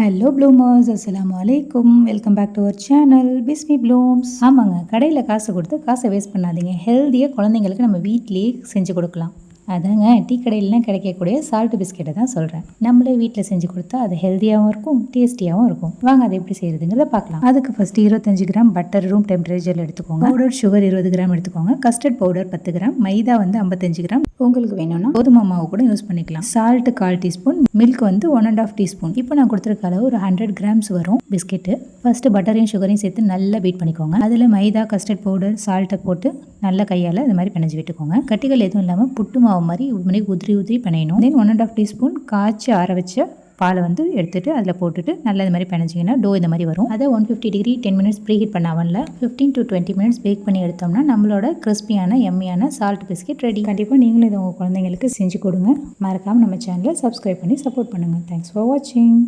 Hello bloomers, அஸ்ஸலாமு அலைக்கும். Welcome back to our channel Bismi Blooms. ஆமாங்க, கடையில் காசு கொடுத்து காசை வேஸ்ட் பண்ணாதீங்க. ஹெல்த்தியாக குழந்தைங்களுக்கு நம்ம வீட்டிலேயே செஞ்சு கொடுக்கலாம். அதாங்க டீ கடையிலலாம் கிடைக்கக்கூடிய சால்ட் பிஸ்கெட்டை தான் சொல்கிறேன். நம்மளே வீட்டில் செஞ்சு கொடுத்தா அது ஹெல்த்தியாகவும் இருக்கும், டேஸ்டியாகவும் இருக்கும். வாங்க அதை எப்படி செய்கிறதுங்கிறத பார்க்கலாம். அதுக்கு ஃபஸ்ட்டு 25 கிராம் பட்டர் ரூம் டெம்பரேச்சரில் எடுத்துக்கோங்க. பவுடர் சுகர் 20 கிராம் எடுத்துக்கோங்க. கஸ்டர்ட் பவுடர் 10 கிராம், மைதா 55 கிராம். உங்களுக்கு வேணும்னா கோதுமை மாவு கூட யூஸ் பண்ணிக்கலாம். Salt 1/4 teaspoon, milk 1.5 teaspoon. இப்போ நான் கொடுத்துருக்க அளவு ஒரு 100 கிராம்ஸ் வரும் பிஸ்கெட்டு. ஃபஸ்ட்டு பட்டரையும் சுகரையும் சேர்த்து நல்லா பீட் பண்ணிக்கோங்க. அதில் மைதா, கஸ்டர்ட் பவுடர், சால்ட்டை போட்டு நல்லா கையால் இது மாதிரி பிணைஞ்சு விட்டுக்கோங்க. கட்டிகள் எதுவும் இல்லாமல் புட்டு மாவு மாதிரி உதிரி பிணையணும். தென் 1.5 டீஸ்பூன் காய்ச்சி ஆற வச்ச பாலை எடுத்துட்டு அதில் போட்டுட்டு நல்லா இது மாதிரி பிணைஞ்சிங்கன்னா டோ இந்த மாதிரி வரும். அதை 150 டிகிரி 10 மினிட்ஸ் ப்ரீ ஹீட் பண்ண அவனில் 15 to 20 மினிட்ஸ் பேக் பண்ணி எடுத்தோம்னா நம்மளோட கிறிஸ்பியான எம்மியான சால்ட் பிஸ்கெட் ரெடி. கண்டிப்பாக நீங்களும் இதை உங்கள் குழந்தைங்களுக்கு செஞ்சு கொடுங்க. மறக்காமல் நம்ம சேனலை சப்ஸ்கிரைப் பண்ணி சப்போர்ட் பண்ணுங்கள். தேங்க்ஸ் ஃபார் வாட்சிங்.